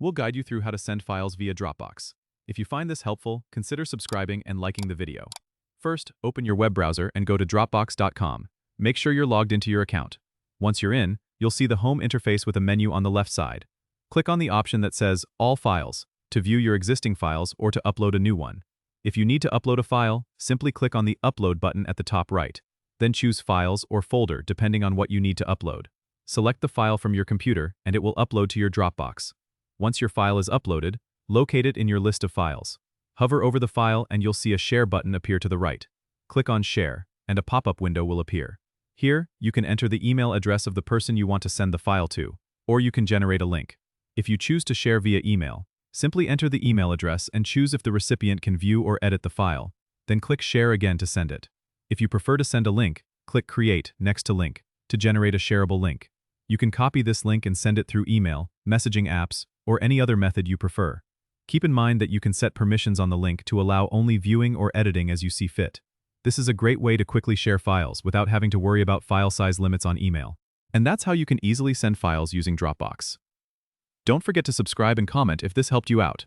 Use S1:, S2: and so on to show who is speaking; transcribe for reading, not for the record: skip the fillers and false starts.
S1: we'll guide you through how to send files via Dropbox. If you find this helpful, consider subscribing and liking the video. First, open your web browser and go to Dropbox.com. Make sure you're logged into your account. Once you're in, you'll see the home interface with a menu on the left side. Click on the option that says All Files to view your existing files or to upload a new one. If you need to upload a file, simply click on the Upload button at the top right. Then choose Files or Folder depending on what you need to upload. Select the file from your computer and it will upload to your Dropbox. Once your file is uploaded, locate it in your list of files. Hover over the file and you'll see a Share button appear to the right. Click on Share, and a pop-up window will appear. Here, you can enter the email address of the person you want to send the file to, or you can generate a link. If you choose to share via email, simply enter the email address and choose if the recipient can view or edit the file, then click Share again to send it. If you prefer to send a link, click Create next to Link to generate a shareable link. You can copy this link and send it through email, messaging apps, or any other method you prefer. Keep in mind that you can set permissions on the link to allow only viewing or editing as you see fit. This is a great way to quickly share files without having to worry about file size limits on email. And that's how you can easily send files using Dropbox. Don't forget to subscribe and comment if this helped you out.